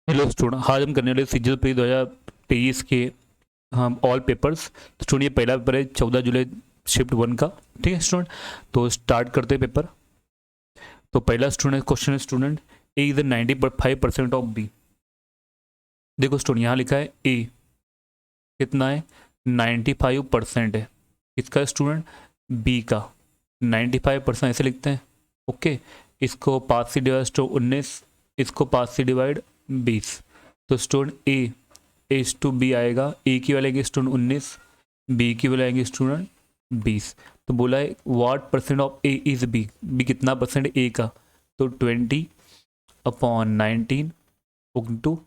Hello student, आज हम करने वाले सीजीएल प्री 2023 के हम ऑल पेपर्स। तो स्टूडेंट ये पहला पेपर है 14 जुलाई शिफ्ट 1 का। ठीक है स्टूडेंट, तो स्टार्ट करते हैं पेपर। तो पहला स्टूडेंट क्वेश्चन है student, A is 95% of B. देखो स्टूडेंट यहाँ लिखा है ए कितना है, 95% है। इसका स्टूडेंट बी का 95% ऐसे लिखते हैं। ओके, इसको 5 से डिवाइड तो 19, इसको 5 से डिवाइड 20। तो student A H to B आएगा, ए की वैल्यू आएगी स्टूडेंट 19, बी की वैल्यू आएगी स्टूडेंट 20। तो बोला है what percent of A is B, B कितना परसेंट ए का, तो 20/19 इंटू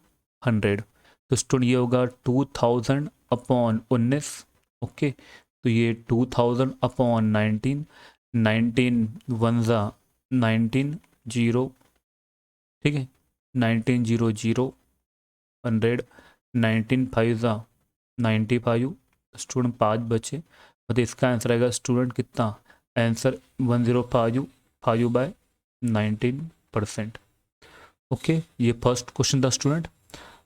100। तो स्टूडेंट ये होगा 2000/19। ओके, तो ये 2000/19, 19 वन ज़ा 19 जीरो, ठीक है, 1900, 100, 19 फाइव ज़ा 95, स्टूडेंट 5 बचे। तो इसका आंसर आएगा स्टूडेंट कितना, आंसर 105/19%। ओके, ये फर्स्ट क्वेश्चन था स्टूडेंट।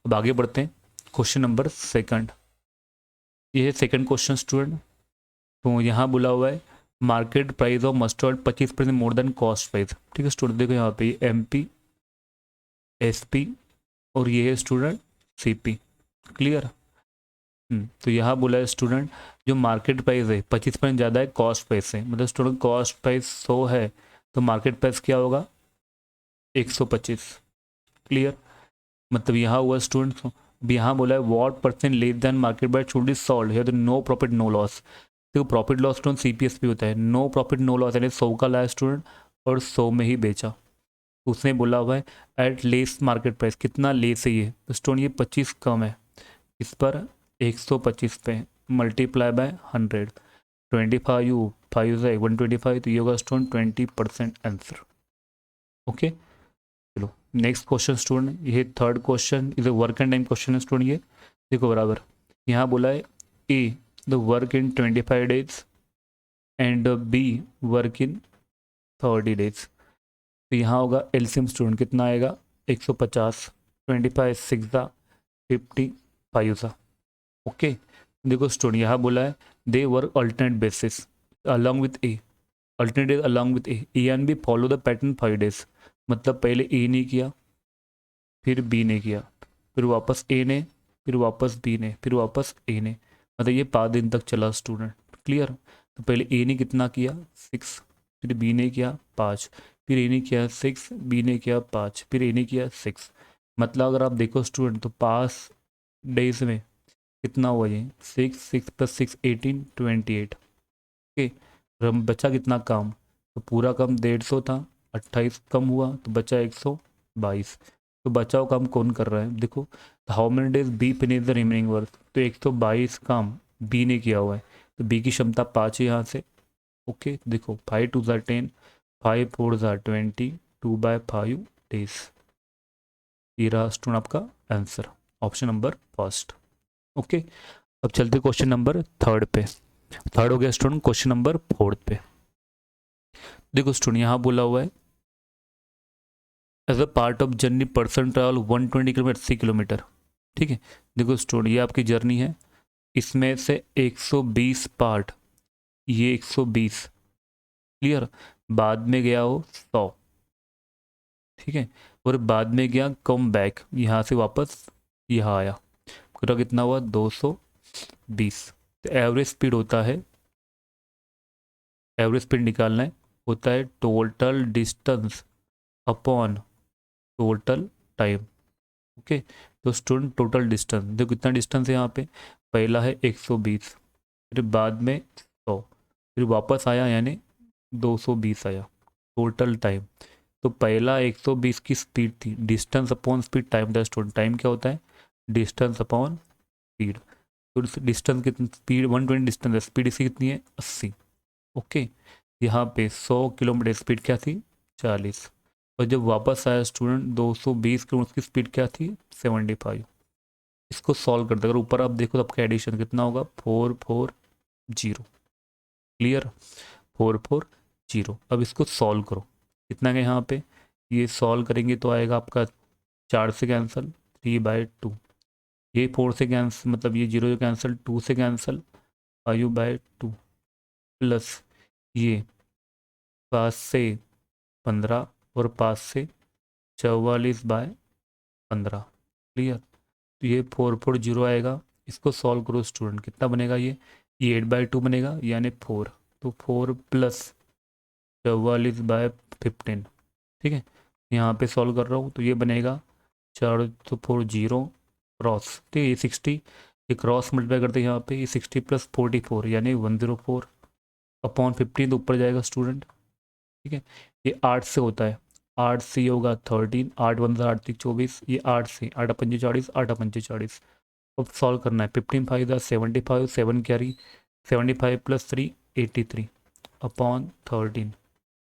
अब आगे बढ़ते हैं, क्वेश्चन नंबर सेकंड। ये है सेकंड क्वेश्चन स्टूडेंट। तो यहाँ बोला हुआ है market price of mustard 25% more than cost price. ठीक है स्टूडेंट, देखो यहाँ पे MP, SP और ये है स्टूडेंट CP। क्लियर। तो यहाँ बोला है स्टूडेंट जो मार्केट प्राइस है 25% ज़्यादा है कॉस्ट प्राइस से। मतलब स्टूडेंट कॉस्ट प्राइस 100 है तो मार्केट प्राइस क्या होगा, 125। क्लियर। मतलब यहाँ हुआ स्टूडेंट, यहाँ बोला है what percent less than market price should be sold है, तो नो प्रॉफिट नो लॉस। तो प्रॉफिट लॉस स्टूडेंट CPSP होता है, नो प्रॉफिट नो लॉस यानी 100 का लाया स्टूडेंट और 100 में ही बेचा। उसने बोला हुआ है एट लेस मार्केट प्राइस, कितना लेस है ये, तो स्टूडेंट ये 25 कम है इस पर 125 पे, मल्टीप्लाई बाय 100, 25 5 से 125, तो ये होगा स्टूडेंट 20% आंसर। ओके, चलो नेक्स्ट क्वेश्चन स्टूडेंट, ये third question is a work and time question है स्टूडेंट। ये देखो बराबर, यहाँ बोला है A the work in 25 days and B work in 30 days. तो यहाँ होगा एलसीएम स्टूडेंट कितना आएगा, 150, 25 6 ज़ा 50 5 ज़ा। ओके, देखो स्टूडेंट यहाँ बोला है they work alternate basis along with A, alternate days along with A and B follow the pattern 5 days. मतलब पहले ए ने किया, फिर बी ने किया, फिर वापस ए ने, फिर वापस बी ने, फिर वापस ए ने। मतलब ये 5 दिन तक चला स्टूडेंट। क्लियर। तो पहले ए ने कितना किया 6, फिर बी ने किया 5, फिर ए ने किया 6, बी ने किया 5, फिर ए ने किया 6। मतलब अगर आप देखो स्टूडेंट तो 5 डेज में कितना हुआ ये, 6 6 + 6 18 28। ओके, हम बचा कितना काम, तो पूरा काम 150 था, 28 कम हुआ तो बचा 122। तो बचाव काम कौन कर रहा है, देखो how many days be finish the remaining work, तो 122 काम बी ने किया हुआ है। तो बी की क्षमता 5 है यहाँ से। ओके, देखो 5 2 ज़ा 10, 5 4 ज़ा 20, 2/5 डेज। ये रहा स्टूडेंट आपका answer, option number first. Okay, अब चलते क्वेश्चन नंबर थर्ड पे। थर्ड हो गया स्टूडेंट, क्वेश्चन नंबर फोर्थ पे। देखो स्टूडेंट यहाँ बोला हुआ है as a part of journey person travel 120 kilometre 80 kilometre. ठीक है, देखो स्टूडेंट ये आपकी जर्नी है, इसमें से 120 पार्ट, ये 120। क्लियर। बाद में गया हो 100। ठीक है, और बाद में गया कम बैक, यहाँ से वापस यहाँ आया, पूरा कितना हुआ 220। तो एवरेज स्पीड होता है, एवरेज स्पीड निकालना है, होता है total distance upon total time. Okay, तो स्टूडेंट टोटल डिस्टेंस देखो कितना डिस्टेंस है यहाँ पे, पहला है 120, फिर बाद में 100, फिर वापस आया यानी 220 आया, टोटल टाइम। तो पहला 120 की स्पीड थी, डिस्टेंस अपॉन स्पीड टाइम था स्टूडेंट। टाइम क्या होता है, डिस्टेंस अपॉन स्पीड। तो डिस्टेंस कितनी, स्पीड 120 डिस्टेंस है, स्पीड इसकी कितनी है 80। ओके, यहाँ पे 100 किलोमीटर स्पीड क्या थी 40, और जब वापस आया स्टूडेंट 220 किलोमीटर की स्पीड क्या थी 75। इसको सॉल्व करते अगर ऊपर आप देखो तो आपका एडिशन कितना होगा 440। क्लियर, 440। अब इसको सॉल्व करो, कितना है यहाँ पे, ये सॉल्व करेंगे तो आएगा आपका 4 से कैंसल, 3/2, ये 4 से कैंसिल, मतलब ये 0 कैंसिल, 2 से कैंसिल, 5/2 प्लस ये 5 से 15 और 5 से 44/15। क्लियर। तो ये 4/0 आएगा, इसको सॉल्व करो स्टूडेंट, कितना बनेगा ये 8/2 बनेगा यानी 4। तो 4 प्लस 44/15, ठीक है। यहाँ पे सॉल्व कर रहा हूँ तो ये बनेगा 4 तो 4 0 क्रॉस, ठीक है। ये 60, ये क्रॉस मल्टीप्लाई करते हैं यहाँ पे, ये 60 + 44 यानी 104 अपॉन 15 तो ऊपर जाएगा स्टूडेंट, ठीक है। ये 8 से होता है, 8 से ये होगा 13, 8 1 8 3 24, ये 8 से 8 5 40, 8 5 40। अब सॉल्व करना है, 15 5 75, 7 कैरी, 75 + 3 83 अपॉन 13।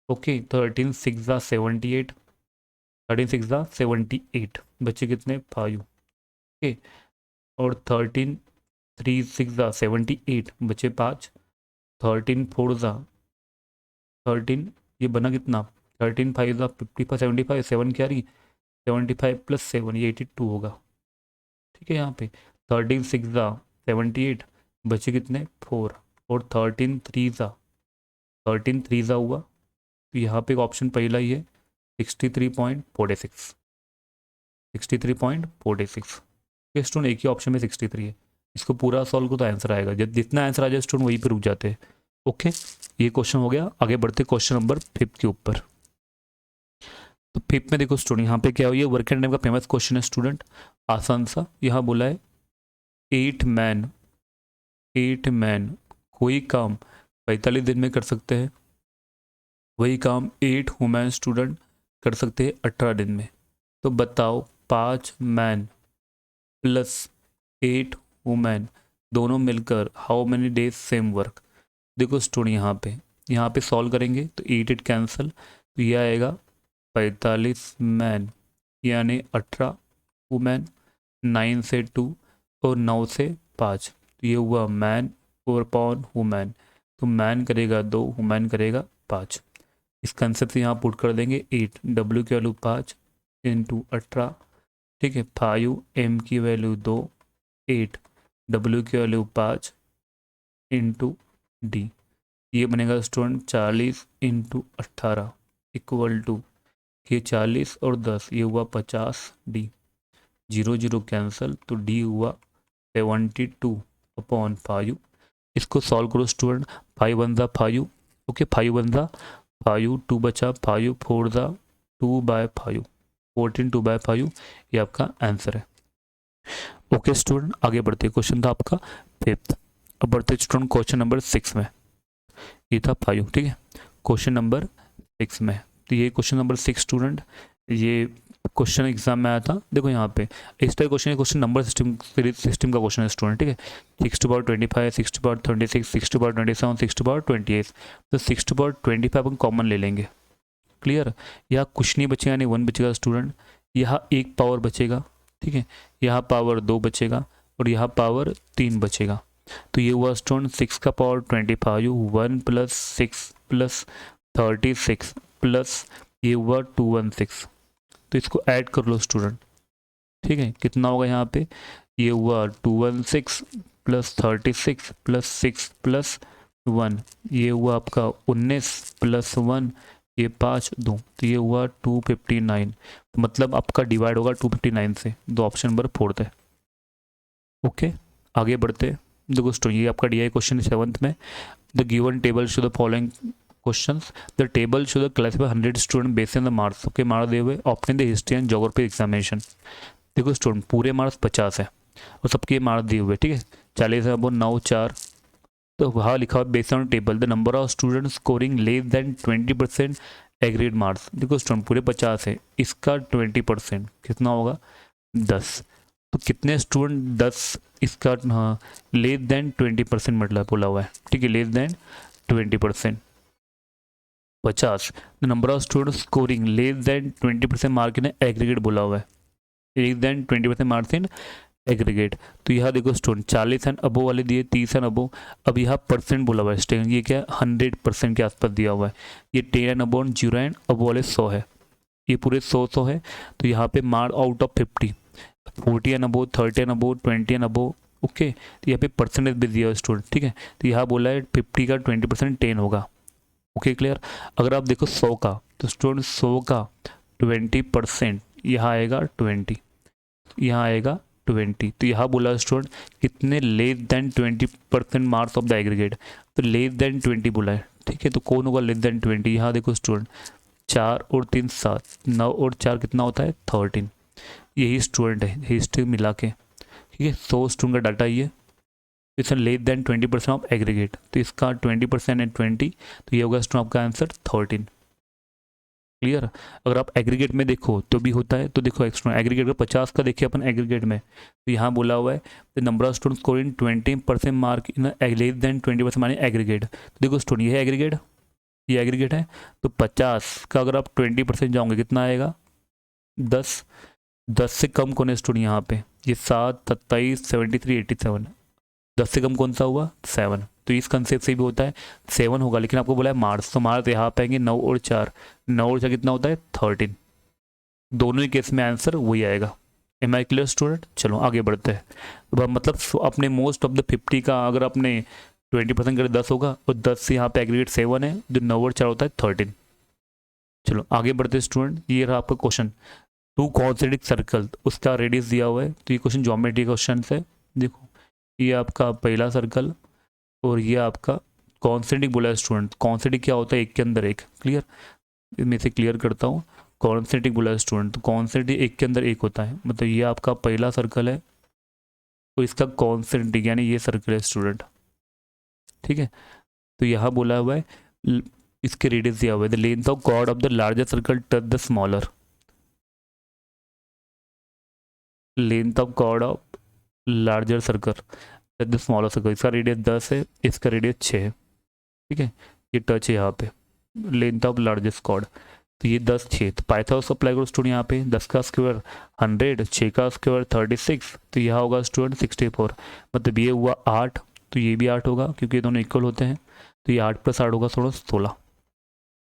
ओके, 13 6 78, 13 6 78, बच्चे कितने 5। ओके, और 13 3 6 78, बच्चे 5। 13 4 13, ये बना कितना 13 5 55 75, 7 कैरी, 75 + 7 ये 82 होगा, ठीक है। यहाँ पे 13 6 78, बचे कितने 4, और 13 3 हुआ, तो यहाँ पे ऑप्शन पहला ही है 63.46, 63.46। स्टूडेंट एक ही ऑप्शन में 63 है, इसको पूरा सॉल्व करो तो आंसर आएगा, जब जितना आंसर आ जाए स्टूडेंट वहीं पे रुक जाते हैं। ओके, ये क्वेश्चन हो गया। आगे बढ़ते क्वेश्चन नंबर 5 के ऊपर। तो 5 में देखो स्टूडेंट, यहाँ पे क्या हो, ये वर्क एंड टाइम का फेमस क्वेश्चन है स्टूडेंट, आसान सा। यहाँ बोला है 8 मैन कोई काम 45 दिन में कर सकते हैं, वही काम 8 वुमेन स्टूडेंट कर सकते हैं 18 दिन में। तो बताओ 5 मैन प्लस 8 वुमेन दोनों मिलकर how many days same work. देखो स्टूडेंट यहाँ पे सॉल्व करेंगे तो 8 कैंसिल, तो ये आएगा 45 मैन यानी 18 वुमेन, 9 से 2 और 9 से 5, तो ये हुआ मैन और अपॉन वुमेन, तो मैन करेगा 2, वुमेन करेगा 5। इस कंसेप्ट से यहाँ पुट कर देंगे 8, W की वैल्यू 5 इंटू 18, ठीक है। 5 M की वैल्यू 2, 8 W की वैल्यू 5 इंटू D, ये बनेगा स्टूडेंट 40 इंटू 18 इक्वल टू, ये 40 और 10 ये हुआ 50 D, 0 0 कैंसिल, तो D हुआ 72 अपॉन 5। इसको सॉल्व करो स्टूडेंट, 5 1 5, ओके 5 1 5, 2 बचा 5 4 2/5, 14 2/5, ये आपका आंसर है। ओके स्टूडेंट, आगे बढ़ते, क्वेश्चन था आपका 5th। अब बढ़ते स्टूडेंट क्वेश्चन नंबर 6 में, ये था 5, ठीक है। क्वेश्चन नंबर 6 में, तो ये क्वेश्चन नंबर 6 स्टूडेंट, ये क्वेश्चन एग्जाम में आया था। देखो यहाँ पे इस टाइप क्वेश्चन नंबर सिस्टम का क्वेश्चन है स्टूडेंट, ठीक है। 6/25, 6/36, 6/27, 6/28, तो 6/25 अपन कॉमन ले लेंगे। क्लियर, यहाँ कुछ नहीं बचेगा, नहीं 1 बचेगा स्टूडेंट, यहाँ 1 पावर बचेगा, ठीक है। यहाँ पावर 2 बचेगा और यहाँ पावर 3 बचेगा, तो ये हुआ स्टूडेंट 6 का पावर 25, 1 + 6 + 36 प्लस ये हुआ 216, तो इसको ऐड कर लो स्टूडेंट, ठीक है। कितना होगा यहाँ पे, ये हुआ 216 + 36 + 6 + 1, ये हुआ आपका 19 + 1, ये 5 2, तो ये हुआ 259, तो मतलब आपका डिवाइड होगा 259 से, दो ऑप्शन नंबर 4 है। ओके, आगे बढ़ते, देखो स्टूडेंट ये आपका DI क्वेश्चन 7th में, the given table show the following questions, the table show the classify 100 student based on the marks, okay marks दिए हुए option the history and geography examination. देखो स्टूडेंट पूरे मार्क्स 50 है और सबके मार्क्स दिए हुए, ठीक है। 40 है वो 9 4, तो वहाँ लिखा हुआ based on table the number of student scoring less than 20% agreed marks. देखो स्टूडेंट पूरे 50 है, इसका 20% कितना होगा 10, तो कितने स्टूडेंट 10, इसका हाँ लेस देन 20% मतलब बोला हुआ है, ठीक है, less than 20%। 50 the number of student scoring less than 20% mark in aggregate बोला हुआ है, less than 20% marks in aggregate. तो यहाँ देखो स्टूडेंट 40 एंड अबो वाले दिए, 30 एंड अबो, अब यहाँ परसेंट बोला हुआ है, ये क्या 100% के आसपास दिया हुआ है, ये 10 एंड अबो 0 एंड अबो वाले 100 है, ये पूरे 100 है। तो यहाँ पे mark out of 50, 40 and above, 30 and above, 20 and above. Okay, तो यहाँ पे परसेंटेज भी दिया है स्टूडेंट, ठीक है। तो यहाँ बोला है 50 का 20% 10 होगा। Okay clear. अगर आप देखो 100 का, तो स्टूडेंट 100 का 20% यहाँ आएगा 20, यहाँ आएगा 20। तो यहाँ बोला स्टूडेंट कितने less than 20% marks of the aggregate, तो लेस देन 20 बोला है, ठीक है। तो कौन होगा लेस देन 20? यहाँ देखो स्टूडेंट 4 और 3 7, 9 और 4 कितना होता है 13। यही स्टूडेंट है हिस्ट्री मिला के, ठीक है। 100 स्टूडेंट का डाटा ये, इसमें लेस देन 20% ऑफ एग्रीगेट, तो इसका 20% एंड 20, तो ये होगा स्टूडेंट आपका आंसर 13। क्लियर। अगर आप एग्रीगेट में देखो तो भी होता है, तो देखो एग्रीगेट का 50 का देखिए अपन एग्रीगेट में, तो यहाँ बोला हुआ है the number of student scoring 20% mark in less than 20% माने एग्रीगेट। तो देखो स्टूडेंट ये है एग्रीगेट, ये एग्रीगेट है, तो 50 का अगर आप 20% जाओगे कितना आएगा 10। 10 से कम कौन है स्टूडेंट यहाँ पे, ये 7 27 73 87, 10 से कम कौन सा हुआ 7। तो इस कंसेप्ट से भी होता है 7 होगा, लेकिन आपको बोला है मार्च, तो मार्च यहाँ पे आएंगे 9 और 4, 9 और 4 कितना होता है 13। दोनों ही केस में आंसर वही आएगा। Am I clear student. चलो आगे बढ़ते हैं। मतलब अपने मोस्ट ऑफ द 50 का अगर अपने 20% करें 10 होगा, और 10 से यहाँ पे एग्रीगेट 7 है, जो 9 और 4 होता है 13। चलो आगे बढ़ते हैं स्टूडेंट। ये रहा आपका क्वेश्चन, 2 कॉन्सेंट्रिक सर्कल, उसका रेडियस दिया हुआ है। तो ये क्वेश्चन ज्योमेट्री क्वेश्चन है। देखो ये आपका पहला सर्कल और ये आपका कॉन्सेंट्रिक बोला है स्टूडेंट। कॉन्सेंट्रिक क्या होता है, एक के अंदर एक। क्लियर, इसमें से क्लियर करता हूँ। कॉन्सेंट्रिक बोला है स्टूडेंट, तो कॉन्सेंट्रिक एक के अंदर एक होता है, मतलब ये आपका पहला सर्कल है, तो इसका कॉन्सेंट्रिक यानी ये सर्कल है स्टूडेंट, ठीक है। तो यहाँ बोला हुआ है इसके रेडियस दिया हुआ है the length of chord of the larger circle touch the smaller, length of chord of larger circle touch the smaller circle. इसका रेडियस 10 है, इसका रेडियस 6 है, ठीक है। ये टच है यहाँ पे लेंथ ऑफ लार्जेस्ट कॉर्ड, तो ये 10 6, तो पाइथागोरस अप्लाई करो स्टूडेंट। यहाँ पे 10 का स्क्वायर 100, 6 का स्क्वायर 36, तो यहाँ होगा स्टूडेंट 64। मतलब ये हुआ 8, तो ये भी 8 होगा क्योंकि ये दोनों इक्वल होते हैं, तो ये 8 + 8 होगा 16।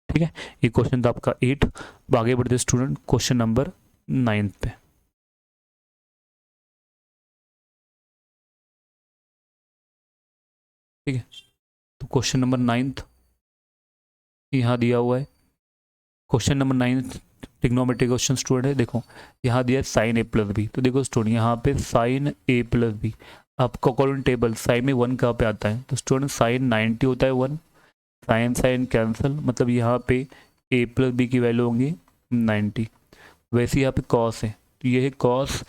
ठीक है, ये क्वेश्चन था आपका 8। अब आगे बढ़ते स्टूडेंट क्वेश्चन नंबर 9 पे। ठीक है, तो क्वेश्चन नंबर 9 यहाँ दिया हुआ है। Question number 9 trigonometry question student है। देखो यहाँ दिया है साइन a + b, तो देखो स्टूडेंट यहाँ पे साइन a + b, आपका कॉलम टेबल साइन में 1 कहाँ पे आता है, तो स्टूडेंट साइन 90 होता है 1, साइन साइन कैंसिल, मतलब यहाँ पे a + b की वैल्यू होंगी 90। वैसे यहाँ पे कॉस है, तो ये है कॉस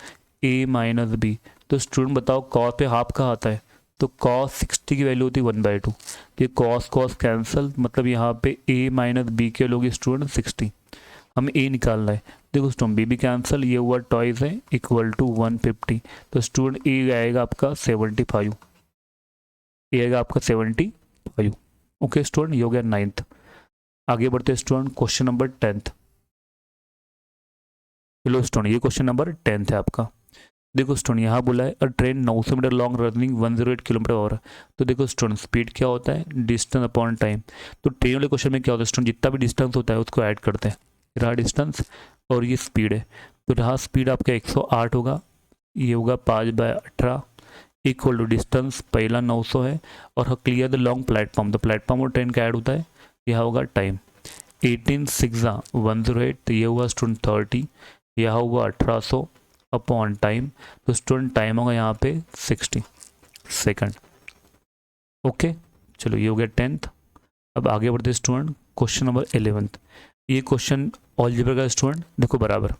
a - b, तो स्टूडेंट बताओ कॉस पे हाफ का आता है, तो कॉस 60 की वैल्यू होती है 1/2। ये कॉस कॉस कैंसिल, मतलब यहाँ पे a - b के लोग स्टूडेंट 60, हमें a निकालना है। देखो स्टूडेंट b भी कैंसिल, ये हुआ टॉइस है इक्वल टू 150, तो स्टूडेंट a आएगा आपका 75, a आएगा आपका 75। ओके स्टूडेंट, ये हो गया 9th। आगे बढ़ते स्टूडेंट क्वेश्चन नंबर 10th। चलो स्टूडेंट ये क्वेश्चन नंबर 10th है आपका। देखो स्टूडेंट यहाँ बोला है a train 900 metre long running 108 km/h। तो देखो स्टूडेंट स्पीड क्या होता है, डिस्टेंस अपॉन टाइम। तो ट्रेन वाले क्वेश्चन में क्या होता है स्टूडेंट, जितना भी डिस्टेंस होता है उसको ऐड करते हैं, रहा डिस्टेंस और ये स्पीड है, तो रहा स्पीड आपका 108 होगा, ये होगा 5/18 इक्वल टू डिस्टेंस पहला 900 है, और क्लियर द लॉन्ग प्लेटफॉर्म, तो प्लेटफॉर्म और ट्रेन का ऐड होता है, यह होगा टाइम 18 6 108, तो ये हुआ स्टूडेंट 30, यह हुआ 1800 अपॉन टाइम, तो स्टूडेंट टाइम होगा यहाँ पे 60 सेकंड। ओके चलो ये हो गया 10th। अब आगे बढ़ते स्टूडेंट क्वेश्चन नंबर 11th। ये क्वेश्चन अलजेब्रा का स्टूडेंट देखो बराबर,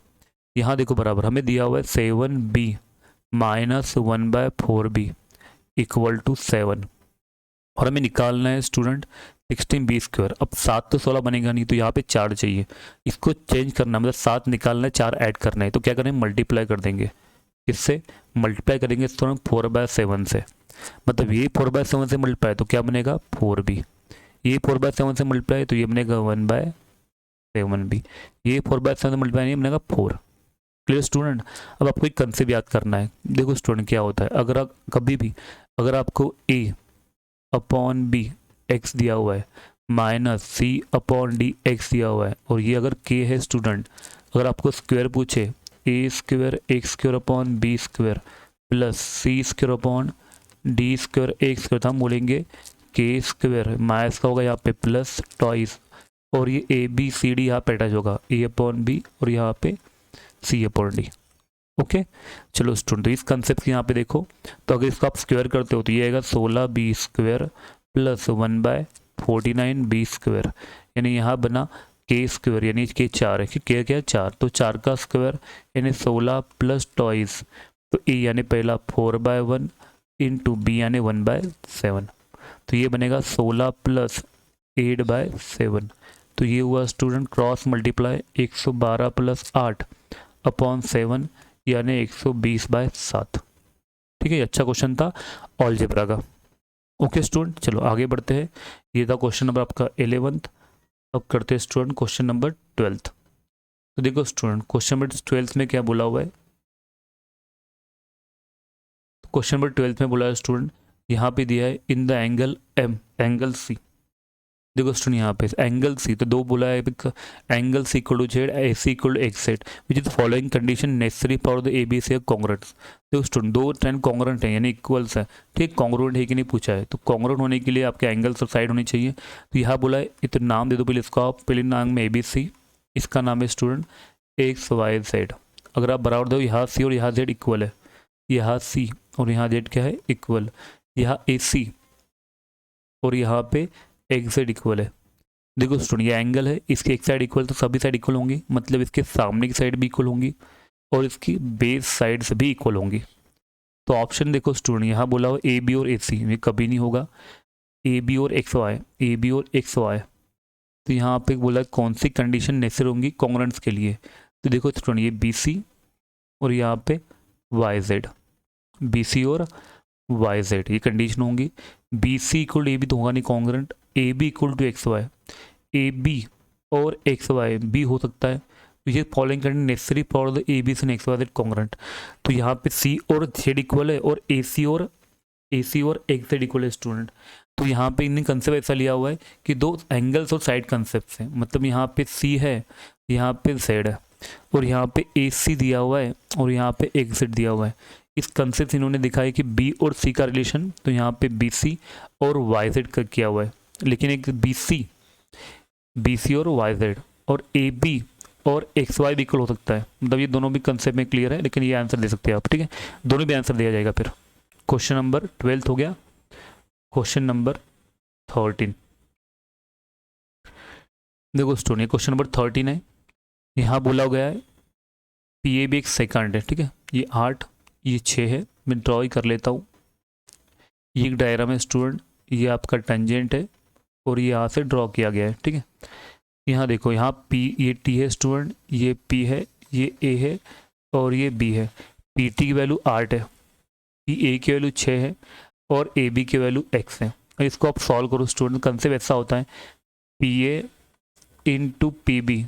यहाँ देखो बराबर हमें दिया हुआ है 7b - 1/4b इक्वल टू 7, और हमें निकालना है स्टूडेंट 16b²। अब 7 तो 16 बनेगा नहीं, तो यहाँ पे 4 चाहिए, इसको चेंज करना, मतलब 7 निकालना है 4 ऐड करना है, तो क्या करें मल्टीप्लाई कर देंगे, इससे मल्टीप्लाई करेंगे स्टूडेंट 4/7 से, मतलब ये 4/7 से मल्टीप्लाई तो क्या बनेगा 4b, ये 4/7 से मल्टीप्लाई तो ये बनेगा 1/7b, ये 4/7 से मल्टीप्लाई नहीं बनेगा 4। Clear student. अब आपको एक कंसेप्ट याद करना है। देखो स्टूडेंट क्या होता है, अगर आप कभी भी अगर आपको a अपॉन b x दिया हुआ है minus c upon d x दिया हुआ है, और ये अगर k है स्टूडेंट, अगर आपको स्क्वायर पूछे A square X square upon B square plus C square upon D square X square, तो हम बोलेंगे के स्क्वेयर माइनस का होगा यहाँ पे प्लस टॉइस, और ये ए बी सी डी यहाँ पे अटैच होगा ए अपॉन बी और यहाँ पे सी अपॉन डी। ओके चलो स्टूडेंट, तो इस कंसेप्ट की यहाँ पे देखो, तो अगर इसको आप स्क्वायर करते हो तो ये आएगा 16 B square plus 1/49 B square, यानी यहाँ बना के स्क्वायर, यानी के 4 है कि के क्या 4, तो 4 का स्क्वायर यानी 16 प्लस टॉइस, तो ए यानी पहला 4/1 इंटू बी यानी 1/7, तो ये बनेगा 16 प्लस 8/7, तो ये हुआ student cross multiply 112 plus 8 upon 7 यानी 120/7। ठीक है, अच्छा क्वेश्चन था अलजेब्रा का। ओके स्टूडेंट, चलो आगे बढ़ते हैं। ये था क्वेश्चन नंबर आपका 11th। अब करते हैं स्टूडेंट क्वेश्चन नंबर 12th। तो देखो स्टूडेंट, क्वेश्चन नंबर 12th में क्या बोला हुआ है, क्वेश्चन नंबर 12th में बोला है स्टूडेंट, यहाँ पे दिया है in the angle M angle C. देखो स्टूडेंट यहाँ पे एंगल सी, तो दो बोला है angle C equal to Z, A C equal to X Z, which is following condition necessary for the A B C congruent. देखो student, दो ट्रेंड कॉन्ग्रेंट है यानी इक्वल्स है, ठीक, कॉन्ग्रेंट है कि नहीं पूछा है, तो कॉन्ग्रेंट होने के लिए आपके एंगल सब साइड होनी चाहिए। तो यहाँ बोला है, इतना नाम दे दो पहले इसको आप, पहले नाम में ए बी सी, इसका नाम है स्टूडेंट एक्स वाई जेड। अगर आप बराबर दो, यहाँ सी और यहाँ जेड इक्वल है, यहाँ सी और यहाँ जेड क्या है इक्वल, यहाँ ए सी और यहाँ पे एक्स जेड इक्वल है। देखो स्टूडेंट, ये एंगल है, इसकी एक साइड इक्वल तो सभी साइड इक्वल होंगी, मतलब इसके सामने की साइड भी इक्वल होंगी और इसकी बेस साइड से भी इक्वल होंगी। तो ऑप्शन देखो स्टूडेंट, यहाँ बोला हो ए बी और ए सी, ये कभी नहीं होगा, ए बी और एक्स वाई, ए बी और एक्स वाई। तो यहाँ पे बोला कौन सी कंडीशन नेसेसरी होंगी कॉन्ग्रेंट्स के लिए, तो देखो स्टूडेंट ये बी सी और यहाँ पे वाई जेड, बी सी और वाई जेड ये कंडीशन होंगी। B C equal to A B तो होगा नहीं congruent, A B equal to X Y, A B और एक्स वाई बी हो सकता है, तो ये following condition necessary for the A B C X Y Z congruent. तो यहाँ पे सी और जेड इक्वल है और ए सी और एक्स जेड इक्वल है स्टूडेंट। तो यहाँ पे इन्हें कंसेप्ट ऐसा लिया हुआ है कि दो एंगल्स और साइड कंसेप्ट हैं, मतलब यहाँ पे सी है, यहाँ पे जेड है, और यहाँ पे ए सी दिया हुआ है और यहाँ पे एक्स जेड दिया हुआ है। इस कंसेप्ट इन्होंने दिखाया कि बी और सी का रिलेशन, तो यहाँ पे बी सी और वाई जेड का किया हुआ है, लेकिन एक बी सी और वाई जेड और ए बी और एक्स वाई भी इक्वल हो सकता है, मतलब ये दोनों भी कंसेप्ट में क्लियर है, लेकिन ये आंसर दे सकते हैं आप, ठीक है, दोनों भी आंसर दिया जाएगा। फिर क्वेश्चन नंबर 12 हो गया। क्वेश्चन नंबर 13, देखो स्टूडेंट क्वेश्चन नंबर 13 है, यहाँ बोला गया है पी ए बी एक सेकंड है, ठीक है, ये 8 ये 6 है, मैं ड्रॉ ही कर लेता हूँ। ये एक डायग्राम है स्टूडेंट, ये आपका टेंजेंट है और ये यहाँ से ड्रॉ किया गया है, ठीक है। यहाँ देखो, यहाँ पी ये टी है स्टूडेंट, ये पी है, ये ए है और ये बी है। पी टी की वैल्यू 8 है, पी ए की वैल्यू 6 है और ए बी की वैल्यू x है। इसको आप सॉल्व करो स्टूडेंट, कंसेप्ट ऐसा होता है P A into P B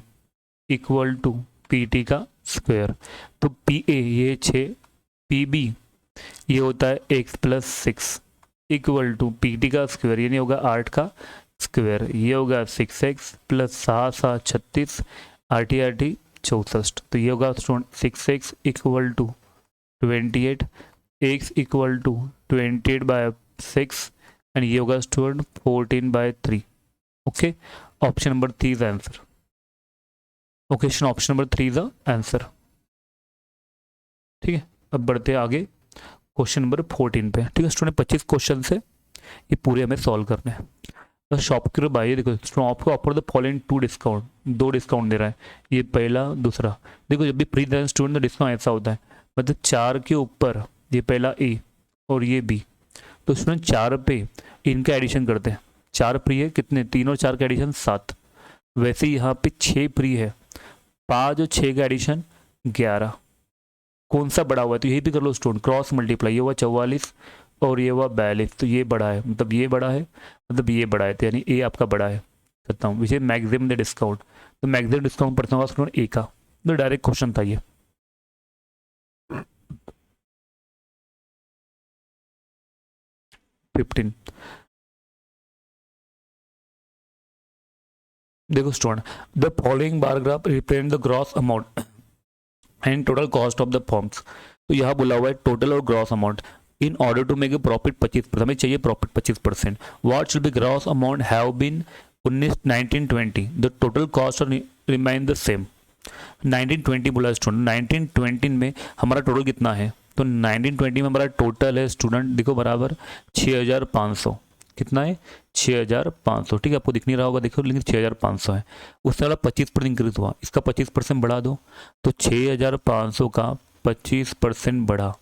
equal to P T का स्क्वायर। तो पी ए ये 6, पी बी ये होता है x plus 6 equal to P T का स्क्वायर, यानी होगा 8 का स्क्वायर, ये होगा 6x प्लस 7 36 8 64। तो ये होगा student 6x equal to 28, x equal to 28/6 and ये होगा student 14/3। Okay, option number 3 is answer. Okay, option number 3 is answer. ठीक है, अब बढ़ते हैं आगे क्वेश्चन नंबर 14 पे। ठीक है स्टूडेंट, 25 क्वेश्चन से ये पूरे हमें सॉल्व करने हैं। तो शॉपकीपर भाई देखो, शॉप को offer the following 2 discount, 2 discount दे रहा है, ये पहला दूसरा। देखो जब भी प्री स्टूडेंट का डिस्काउंट ऐसा होता है, मतलब 4 के ऊपर ये पहला ए और ये बी, तो स्टूडेंट 4 पे इनका एडिशन करते हैं। 4 प्री है कितने, 3 और 4 का एडिशन 7। वैसे यहाँ पे 6 प्री है, 5 और 6 का एडिशन 11। कौन सा बड़ा हुआ है, तो यही भी कर लो स्टूडेंट, क्रॉस मल्टीप्लाई, ये हुआ 44 और ये हुआ 42, तो ये बड़ा है, मतलब ये बड़ा है, मतलब ये बड़ा है, तो यानी ए आपका बड़ा है। करता हूँ which is maximum the discount, तो मैक्सिमम डिस्काउंट पड़ता होगा स्टूडेंट ए का। तो डायरेक्ट क्वेश्चन था ये। देखो student, the following bar graph represent the gross amount and total cost of the forms. तो यहाँ बोला हुआ है टोटल और gross amount. In order to make a profit 25%, हमें चाहिए profit 25%। What should be gross amount have been 1920, the total cost remain the same. 1920 बोला student, 1920 में हमारा टोटल कितना है, तो 1920 में हमारा टोटल है स्टूडेंट देखो बराबर 6500। कितना है 6500, ठीक है, आपको दिख नहीं रहा होगा देखो, लेकिन 6500 है। उससे वाला 25% इंक्रीज हुआ, इसका 25% बढ़ा दो, तो 6500 का 25% बढ़ा।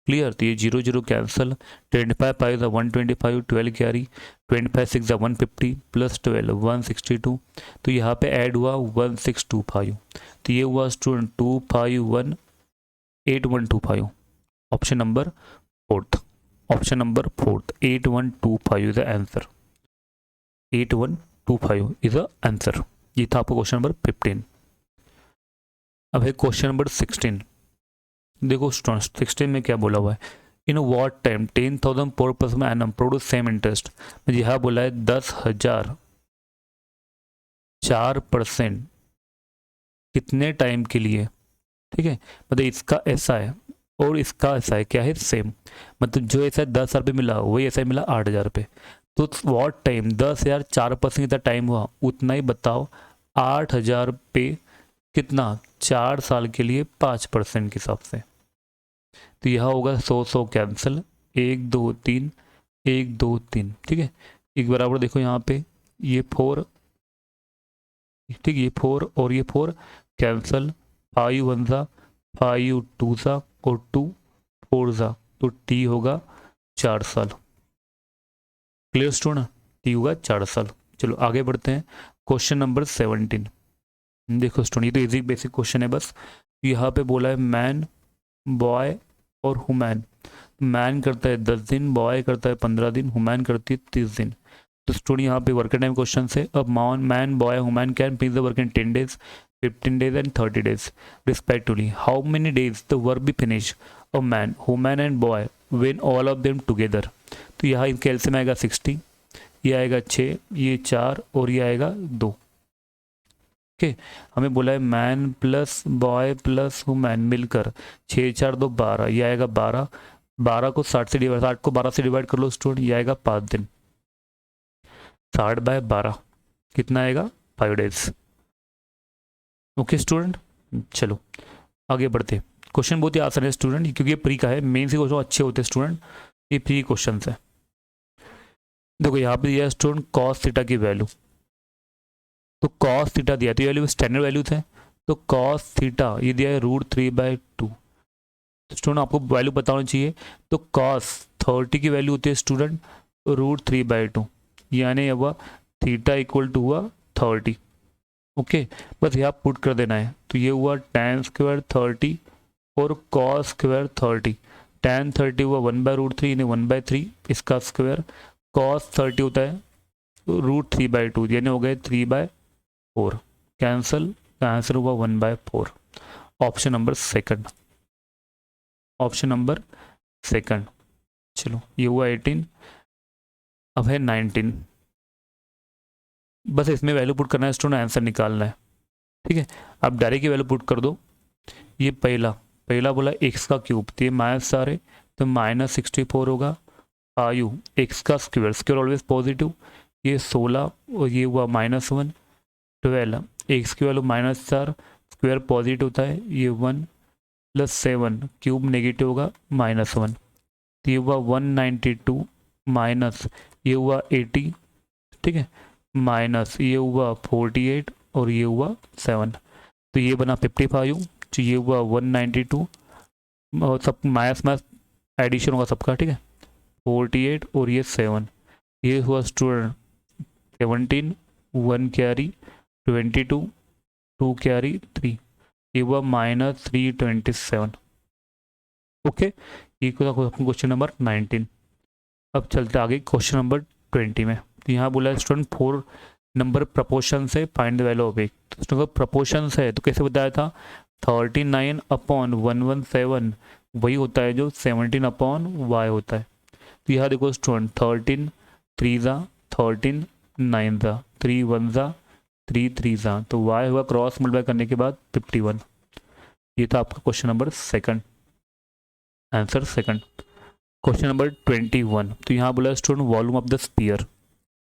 क्लियर, तो ये 0 0 कैंसिल, 25 5 125, 12 कैरी, 25 6 150 प्लस 12 162, तो यहाँ पे ऐड हुआ 1625, तो ये हुआ student 2518125। Option number fourth, option number fourth 8125 is the answer, 8125 is the answer. ये था आपका क्वेश्चन नंबर 15। अब है क्वेश्चन नंबर 16। देखो स्टूडेंट 16 में क्या बोला हुआ है, इन व्हाट टाइम 10,000 पर person annum produce same interest. यहाँ बोला है 10,000 4% कितने टाइम के लिए, ठीक है, मतलब इसका ऐसा है और इसका ऐसा है, क्या है सेम, मतलब जो ऐसा 10,000 रुपये मिला वही ऐसा मिला 8,000 रुपये। तो व्हाट टाइम 10,000 4% कितना टाइम हुआ उतना ही बताओ, 8,000 पे कितना 4 साल के लिए 5% के हिसाब से। तो यह होगा 100 कैंसिल, 1 2 3 1 2 3, ठीक है, एक बराबर देखो यहाँ पे ये 4, ठीक, ये 4 और ये 4 कैंसल, 5 1 सा 5 2 सा और 2 4 सा, तो टी होगा 4 साल। क्लियर स्टूडेंट, टी होगा 4 साल। चलो आगे बढ़ते हैं, क्वेश्चन नंबर 17। देखो स्टूडेंट ये तो इजी बेसिक क्वेश्चन है बस। यहाँ पे बोला है मैन, बॉय और हुमैन। मैन करता है 10 दिन, बॉय करता है 15 दिन, हुमैन करती है 30 दिन। तो स्टूडेंट यहाँ पे वर्क टाइम क्वेश्चन है। अब man, boy, woman can finish the work in 10 days, 15 days and 30 days respectively. How many days the work be finish of man, woman and boy when all of them together. तो यहाँ इनके LCM आएगा 60, ये आएगा 6, ये 4 और ये आएगा 2। ओके, हमें बोला है man plus boy plus women मिलकर 6 4 2 12, ये आएगा 12। 12 को 60 से डिवाइड, 60 को 12 से डिवाइड कर लो स्टूडेंट, ये आएगा 5 दिन। 60/12 कितना आएगा 5 डेज। ओके स्टूडेंट, चलो आगे बढ़ते। क्वेश्चन बहुत ही आसान है स्टूडेंट, क्योंकि ये प्री का है, मेन से क्वेश्चन अच्छे होते हैं स्टूडेंट, ये प्री क्वेश्चन है। देखो यहाँ पे दिया स्टूडेंट कॉस थीटा की वैल्यू, तो कॉस थीटा दिया, तो ये वैल्यू स्टैंडर्ड वैल्यू थे, तो कॉस थीटा ये दिया है √3/2। तो स्टूडेंट आपको वैल्यू बताना चाहिए, तो कॉस 30 की वैल्यू होती है स्टूडेंट √3/2, यानी हुआ थीटा इक्वल टू हुआ 30। ओके, बस यहाँ पुट कर देना है, तो ये हुआ tan स्क्वायर 30 और कॉस स्क्वायर 30। tan 30 हुआ 1/√3 यानी 1/3 इसका स्क्वायर, कॉस 30 होता है √3/2 यानी हो गए 3/4, कैंसल, आंसर हुआ 1/4। Option number second, option number second. चलो ये हुआ 18, अब है 19। बस इसमें वैल्यू पुट करना है स्टूडेंट, आंसर निकालना है, ठीक है। अब डायरेक्ट की वैल्यू पुट कर दो। ये पहला बोला x का क्यूब, तो ये माइनस आ रहे, तो -64 होगा 5 x का स्क्वायर, स्क्वायर ऑलवेज पॉजिटिव, ये 16 और ये हुआ -1 12, x की वैल्यू -4, स्क्वायर पॉजिटिव होता है, ये 1 + 7 क्यूब नेगेटिव होगा -1, तो ये हुआ 192 माइनस ये हुआ 80, ठीक है, माइनस ये हुआ 48 और ये हुआ 7, तो ये बना 55, तो ये हुआ 192 और सब माइनस एडिशन होगा सबका, ठीक है, 48 और ये 7, ये हुआ स्टूडेंट 17, 1 कैरी 22, 2 कैरी 3, ये हुआ -327। ओके, ये क्वेश्चन नंबर 19। अब चलते आगे क्वेश्चन नंबर 20 में। तो यहाँ बोला है स्टूडेंट 4 नंबर प्रपोर्शन से फाइंड द वैल्यू ऑफ एक, तो प्रपोर्शन है तो कैसे बताया था, 39/117 वही होता है जो 17/y होता है। तो यहाँ देखो स्टूडेंट 13 3 ज़ा 13 9 ज़ा 3 1 ज़ा 3 3 ज़ा, तो y हुआ क्रॉस मल्टीप्लाई करने के बाद 51। ये था आपका question number second, answer second. Question number 21, तो यहाँ बोला student volume of the sphere,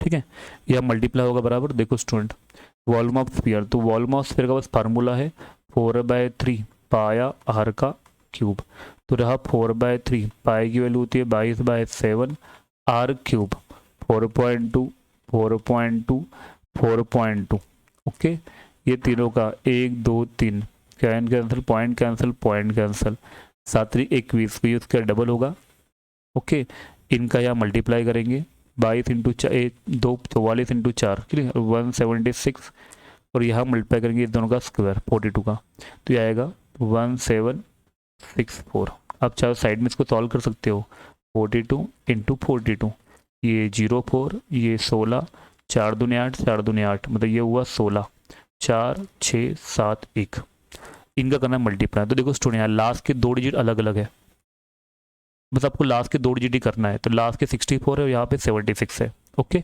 ठीक है, यह मल्टीप्लाई होगा बराबर। देखो स्टूडेंट वॉल्यूम ऑफ स्पीयर, तो वॉल्यूम ऑफ स्पीयर का बस फार्मूला है 4/3 पाया आर का क्यूब। तो रहा 4/3, पाई की वैल्यू होती है 22/7 आर क्यूब, 4.2 4.2 4.2। ओके, ये तीनों का 1 2 3 cancel, point cancel, point cancel, 7×3 = 21, तो ये उसका डबल होगा। ओके, इनका यहाँ मल्टीप्लाई करेंगे 22 इंटू 2 44 इंटू 4, क्लियर, 176, और यहाँ मल्टीप्लाई करेंगे इस दोनों का स्क्वायर 42 का, तो ये आएगा 1764। आप चाहे साइड में इसको सॉल्व कर सकते हो, 42 इंटू 42, ये 04, ये 16, 4 दूने 8, 4 दूने 8, मतलब ये हुआ 16, 4 6 7 1, इनका करना मल्टीप्लाई। तो देखो स्टूडेंट यहाँ लास्ट के 2 डिजिट अलग अलग है, बस आपको लास्ट के 2 डिजिट ही करना है। तो लास्ट के 64 है और यहाँ पे 76 है। ओके,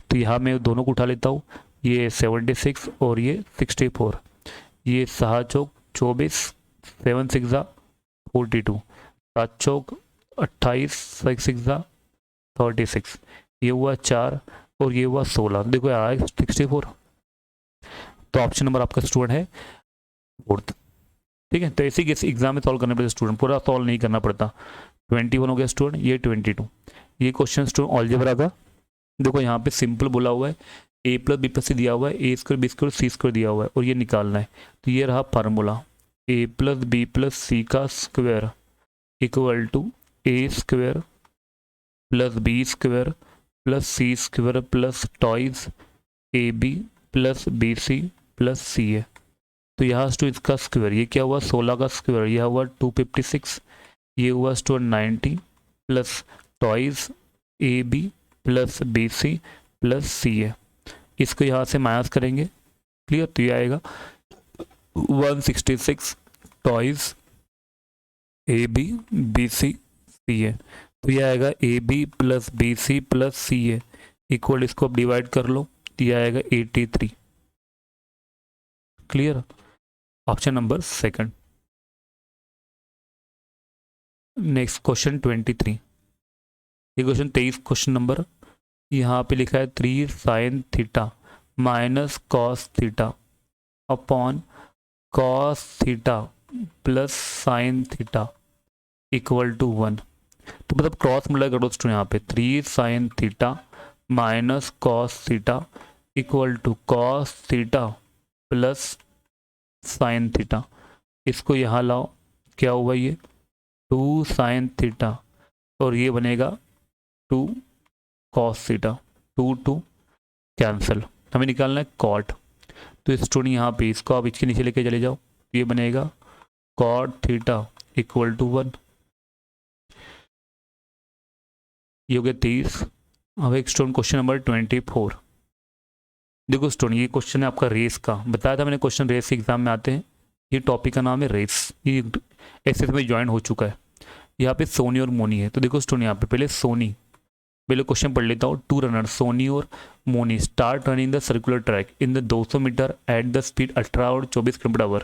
तो यहाँ मैं दोनों को उठा लेता हूँ, ये 76 और ये 64, ये 7 चौक 24, 7 6 42, 7 चौक 28, 6 6 36, ये हुआ 4 और ये हुआ 16, देखो आया 64। तो ऑप्शन नंबर आपका स्टूडेंट है फोर्थ, ठीक है। तो ऐसे ही एग्जाम में सॉल्व करने पड़ते स्टूडेंट, पूरा सॉल्व नहीं करना पड़ता। 21 हो गया स्टूडेंट, ये 22, ये क्वेश्चन स्टूडेंट अलजेब्रा का। देखो यहाँ पे सिंपल बोला हुआ है, a + b + c दिया हुआ है, a² b² c² दिया हुआ है, और ये निकालना है। तो ये रहा फार्मूला, a + b + c का square equal to a² + b² + c² plus twice ab + bc + ca। तो यहाँ स्टूडेंट इसका स्क्वायर, ये क्या हुआ 16 का स्क्वायर, यह हुआ 256, ये हुआ student 90 plus twice AB + BC + CA, इसको यहाँ से माइनस करेंगे, क्लियर। तो ये आएगा 166 टॉइज AB BC CA, तो ये आएगा AB + BC + CA इक्वल, इसको अब डिवाइड कर लो, तो ये आएगा 83, clear. Option number second. Next question 23, ये क्वेश्चन 23 क्वेश्चन नंबर, यहाँ पे लिखा है 3 sin theta minus cos theta upon cos theta plus sine theta equal to 1। तो मतलब क्रॉस मल्टीप्लाई करो स्टूडेंट, यहाँ पे 3 sin theta minus cos theta equal to cos theta plus sine theta, इसको यहाँ लाओ, क्या हुआ ये 2 sin थीटा और ये बनेगा 2 cos थीटा, 2 2 कैंसिल, हमें निकालना है कॉट। तो स्टूडेंट यहाँ पे इसको आप इसके नीचे लेके चले जाओ, ये बनेगा कॉट थीटा इक्वल टू 1, ये हो गया 30। अब एक स्टूडेंट क्वेश्चन नंबर 24, देखो स्टूडेंट ये क्वेश्चन है आपका रेस का, बताया था मैंने क्वेश्चन रेस के एग्जाम में आते हैं। ये टॉपिक का नाम है रेस, ये ऐसे में ज्वाइन हो चुका है। यहाँ पे सोनी और मोनी है, तो देखो स्टूडेंट यहाँ पे पहले सोनी, पहले क्वेश्चन पढ़ लेता हूँ। 2 रनर सोनी और Moni start running the circular track in the 200 metre at the speed 18 और 24 km/h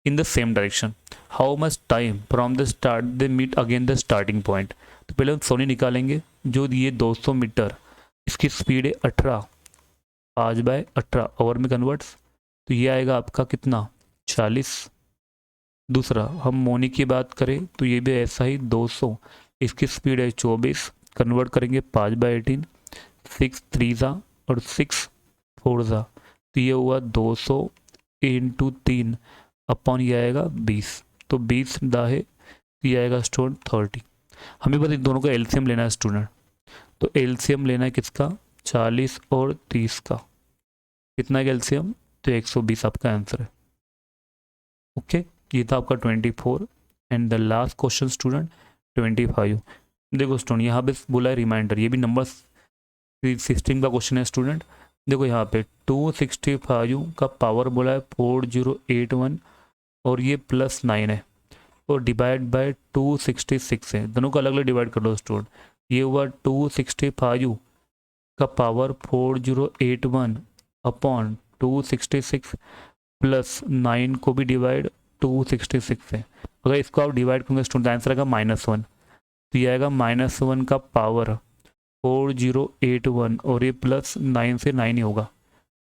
in the same direction, how much time from the start they meet again the starting point. तो पहले हम सोनी निकालेंगे, जो ये 200 मीटर इसकी स्पीड है 18, 5/18 ओवर में कन्वर्ट्स, तो ये आएगा आपका कितना 40। दूसरा हम मोनी की बात करें तो ये भी ऐसा ही 200, इसकी स्पीड है 24, कन्वर्ट करेंगे 5/18, 6 3 और 6 4, तो ये हुआ 200 × 3 अपॉन ये आएगा 20, तो 20 दाहे तो ये आएगा स्टूडेंट 30। हमें बस इन दोनों का एलसीएम लेना है स्टूडेंट, तो एलसीएम लेना है किसका 40 और 30 का, कितना है एलसीएम, तो 120 आपका आंसर है। ओके, ये था आपका 24 and the last question student 25। देखो स्टूडेंट यहाँ पे बोला है रिमाइंडर, ये भी नंबर सिस्टम का क्वेश्चन है स्टूडेंट। देखो यहाँ पे 265 का पावर बोला है 4081 और ये +9 है और डिवाइड बाय 266 है, दोनों को अलग अलग डिवाइड कर दो स्टूडेंट। ये हुआ 265 का पावर 4081 अपॉन 266 +9 को भी डिवाइड 266 है। अगर इसको आप डिवाइड करेंगे स्टूडेंट आंसर आएगा -1, तो ये आएगा -1 का पावर 4081 और ये +9 से 9 ही होगा।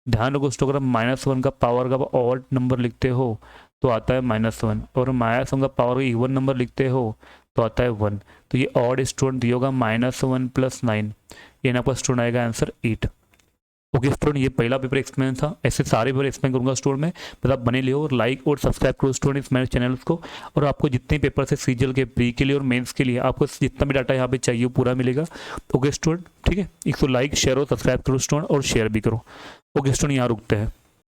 ध्यान रखो दोस्तों, अगर -1 का पावर का ऑड नंबर लिखते हो तो आता है -1, और -1 का पावर का इवन नंबर लिखते हो तो आता है 1। तो ये ऑड स्टूडेंट ये होगा -1 + 9, ये आपका स्टूडेंट आएगा आंसर 8। ओके स्टूडेंट, ये पहला पेपर एक्सप्लेन था। ऐसे सारे पेपर एक्सप्लेन करूंगा स्टूडेंट में, बस आप बने लियो और लाइक और सब्सक्राइब करो स्टूडेंट इस मेरे चैनल को। और आपको जितने पेपर से सीजीएल के, प्री के लिए और मेंस के लिए आपको जितना भी डाटा यहाँ पे चाहिए वो पूरा मिलेगा। ओके स्टूडेंट, ठीक है, इसको लाइक शेयर और सब्सक्राइब करो स्टूडेंट, और शेयर भी करो। ओके स्टूडेंट, यहाँ रुकते हैं।